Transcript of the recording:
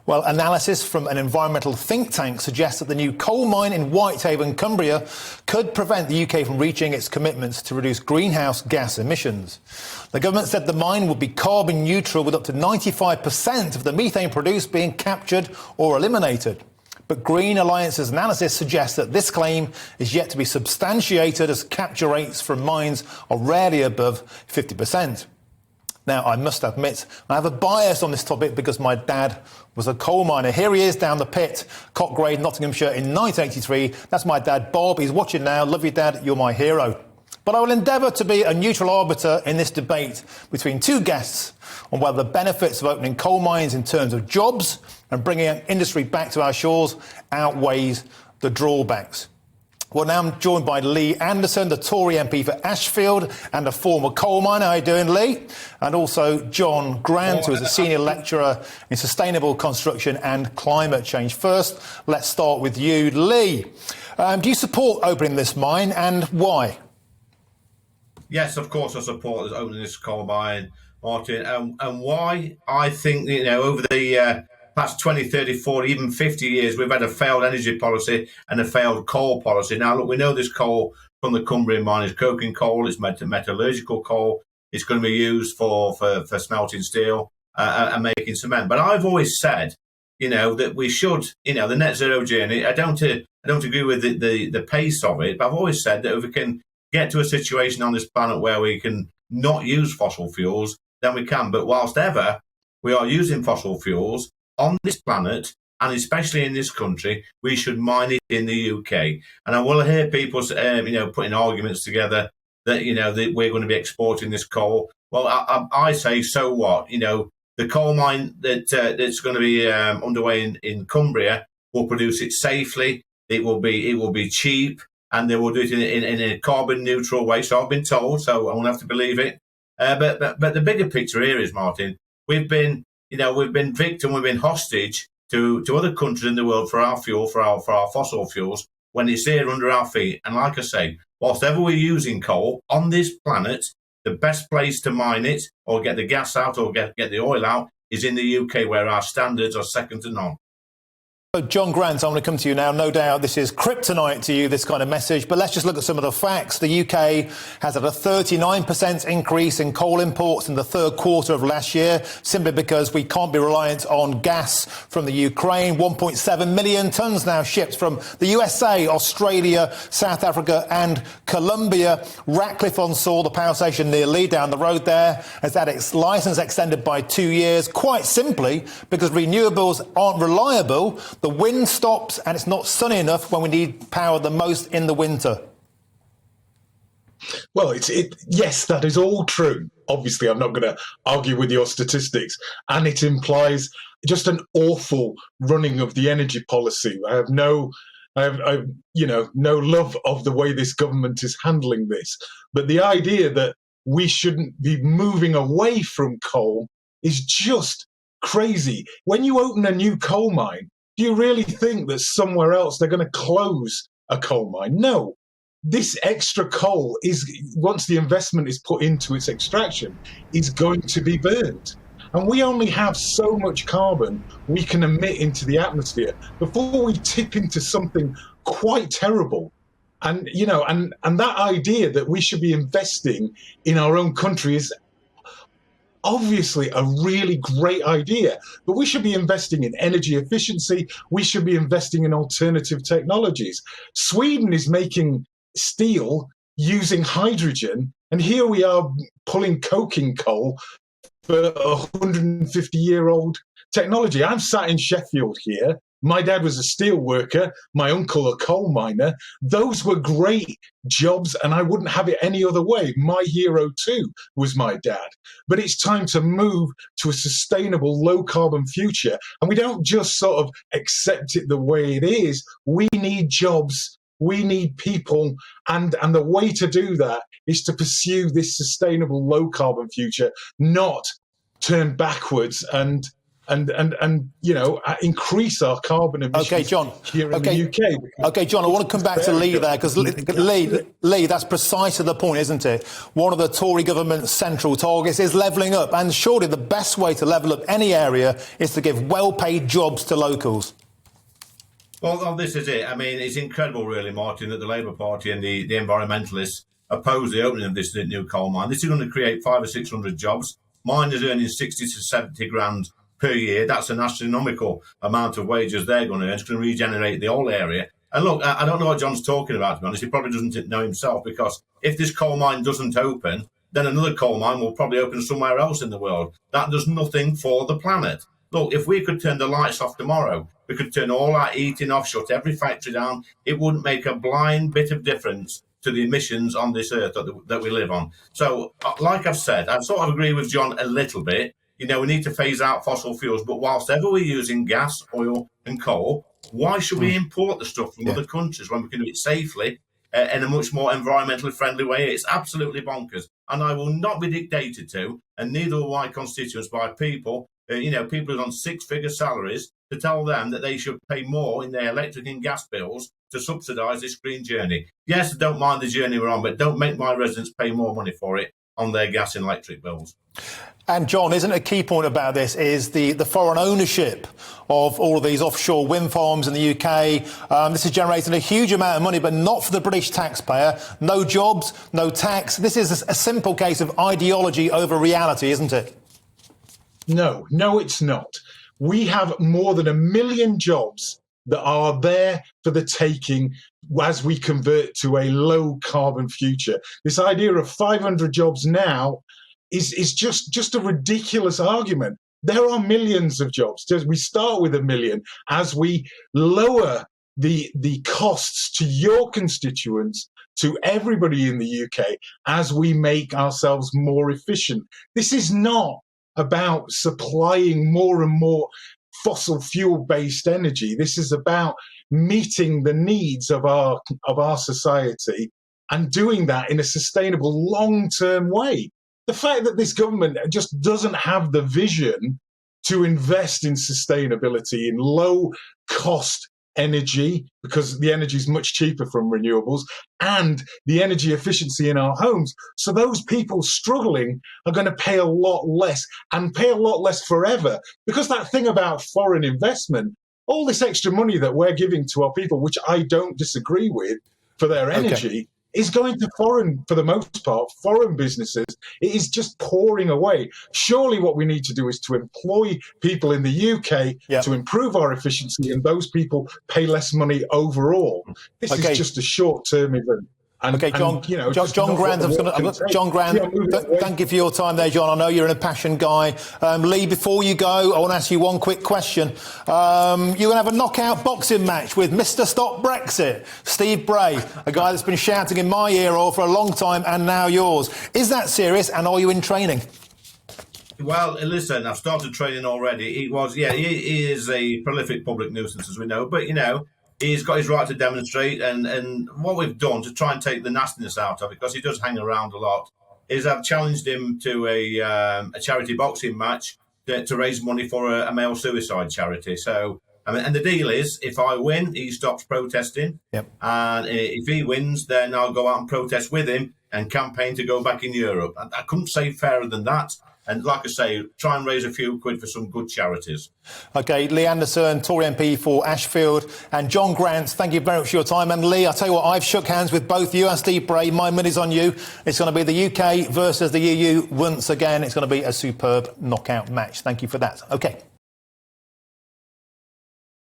Well, analysis from an environmental think tank suggests that the new coal mine in Whitehaven, Cumbria, could prevent the UK from reaching its commitments to reduce greenhouse gas emissions. The government said the mine would be carbon neutral, with up to 95% of the methane produced being captured or eliminated. But Green Alliance's analysis suggests that this claim is yet to be substantiated, as capture rates from mines are rarely above 50%. Now, I must admit, I have a bias on this topic because my dad was a coal miner. Here he is down the pit, Cockgrade, Nottinghamshire, in 1983. That's my dad, Bob. He's watching now. Love you, Dad. You're my hero. But I will endeavour to be a neutral arbiter in this debate between two guests on whether the benefits of opening coal mines in terms of jobs and bringing industry back to our shores outweighs the drawbacks. Well, now I'm joined by Lee Anderson, the Tory MP for Ashfield and a former coal miner. How are you doing, Lee? And also John Grant, who is a senior lecturer in sustainable construction and climate change. First, let's start with you, Lee. Do you support opening this mine, and why? Yes, of course I support opening this coal mine, Martin. And why? I think, over the past 20, 30, 40, even 50 years, we've had a failed energy policy and a failed coal policy. Now, look, we know this coal from the Cumbria mine is coking coal, it's metallurgical coal, it's going to be used for smelting steel and making cement. But I've always said, that we should, the net zero journey, I don't agree with the pace of it, but I've always said that if we can get to a situation on this planet where we can not use fossil fuels, then we can. But whilst ever we are using fossil fuels on this planet, and especially in this country, we should mine it in the UK. And I will hear people, putting arguments together that, that we're going to be exporting this coal. Well, I say, so what? The coal mine that's going to be underway in Cumbria will produce it safely. It will be cheap, and they will do it in a carbon neutral way. So I've been told. So I won't have to believe it. But the bigger picture here is, Martin, we've been victim, we've been hostage to other countries in the world for our fuel, for our fossil fuels, when it's here under our feet. And like I say, whilst ever we're using coal on this planet, the best place to mine it or get the gas out or get the oil out is in the UK, where our standards are second to none. So John Grant, I want to come to you now. No doubt this is kryptonite to you, this kind of message, but let's just look at some of the facts. The UK has had a 39% increase in coal imports in the third quarter of last year, simply because we can't be reliant on gas from the Ukraine. 1.7 million tonnes now shipped from the USA, Australia, South Africa and Colombia. Ratcliffe-on-Soar, the power station near Lee down the road there, has had its licence extended by 2 years, quite simply because renewables aren't reliable. The wind stops and it's not sunny enough when we need power the most in the winter. Well, yes, that is all true. Obviously, I'm not going to argue with your statistics, and it implies just an awful running of the energy policy. I have no love of the way this government is handling this. But the idea that we shouldn't be moving away from coal is just crazy. When you open a new coal mine, do you really think that somewhere else they're going to close a coal mine? No. This extra coal is, once the investment is put into its extraction, is going to be burned. And we only have so much carbon we can emit into the atmosphere before we tip into something quite terrible. And, and that idea that we should be investing in our own country is obviously a really great idea, but we should be investing in energy efficiency. We should be investing in alternative technologies. Sweden is making steel using hydrogen, and here we are pulling coking coal for a 150-year-old technology. I'm sat in Sheffield here. My dad was a steel worker, my uncle a coal miner. Those were great jobs, and I wouldn't have it any other way. My hero too was my dad. But it's time to move to a sustainable, low-carbon future, and we don't just sort of accept it the way it is. We need jobs, we need people, and the way to do that is to pursue this sustainable, low-carbon future, not turn backwards and and increase our carbon emissions Okay, John. here in the UK. Okay, John, I want to come back to Lee there, because Lee, that's precisely the point, isn't it? One of the Tory government's central targets is levelling up, and surely the best way to level up any area is to give well-paid jobs to locals. Well, this is it. I mean, it's incredible, really, Martin, that the Labour Party and the environmentalists oppose the opening of this new coal mine. This is going to create 500 or 600 jobs. Miners earning 60 to 70 grand per year. That's an astronomical amount of wages they're going to earn. It's going to regenerate the whole area. And look, I don't know what John's talking about, to be honest. He probably doesn't know himself, because if this coal mine doesn't open, then another coal mine will probably open somewhere else in the world. That does nothing for the planet. Look, if we could turn the lights off tomorrow, we could turn all our heating off, shut every factory down, it wouldn't make a blind bit of difference to the emissions on this earth that we live on. So, like I've said, I sort of agree with John a little bit. We need to phase out fossil fuels, but whilst ever we're using gas, oil and coal, why should we import the stuff from other countries when we can do it safely in a much more environmentally friendly way? It's absolutely bonkers. And I will not be dictated to, and neither will my constituents, by people who are on six-figure salaries, to tell them that they should pay more in their electric and gas bills to subsidise this green journey. Yes, I don't mind the journey we're on, but don't make my residents pay more money for it on their gas and electric bills. And John, isn't a key point about this is the foreign ownership of all of these offshore wind farms in the UK. This has generated a huge amount of money, but not for the British taxpayer. No jobs, no tax. This is a simple case of ideology over reality, isn't it? No, it's not. We have more than 1 million jobs that are there for the taking as we convert to a low carbon future. This idea of 500 jobs now is just a ridiculous argument. There are millions of jobs. We start with 1 million. As we lower the costs to your constituents, to everybody in the UK, as we make ourselves more efficient. This is not about supplying more and more fossil fuel-based energy. This is about meeting the needs of our society and doing that in a sustainable, long-term way. The fact that this government just doesn't have the vision to invest in sustainability, in low-cost energy, because the energy is much cheaper from renewables, and the energy efficiency in our homes. So those people struggling are going to pay a lot less, and pay a lot less forever. Because that thing about foreign investment, all this extra money that we're giving to our people, which I don't disagree with, for their energy, is going to foreign, for the most part, foreign businesses. It is just pouring away. Surely what we need to do is to employ people in the UK to improve our efficiency, and those people pay less money overall. This is just a short-term event. And, John, John Grant, thank you for your time there, John. I know you're an impassioned guy. Lee, before you go, I want to ask you one quick question. You're going to have a knockout boxing match with Mr. Stop Brexit, Steve Bray, a guy that's been shouting in my ear all for a long time, and now yours. Is that serious, and are you in training? Well, listen, I've started training already. He is a prolific public nuisance, as we know, but, he's got his right to demonstrate, and what we've done to try and take the nastiness out of it, because he does hang around a lot, is I've challenged him to a charity boxing match to raise money for a male suicide charity. So, and the deal is, if I win, he stops protesting, and if he wins, then I'll go out and protest with him and campaign to go back in Europe. I couldn't say fairer than that. And like I say, try and raise a few quid for some good charities. OK, Lee Anderson, Tory MP for Ashfield, and John Grant, thank you very much for your time. And Lee, I'll tell you what, I've shook hands with both you and Steve Bray. My money's on you. It's going to be the UK versus the EU once again. It's going to be a superb knockout match. Thank you for that. OK.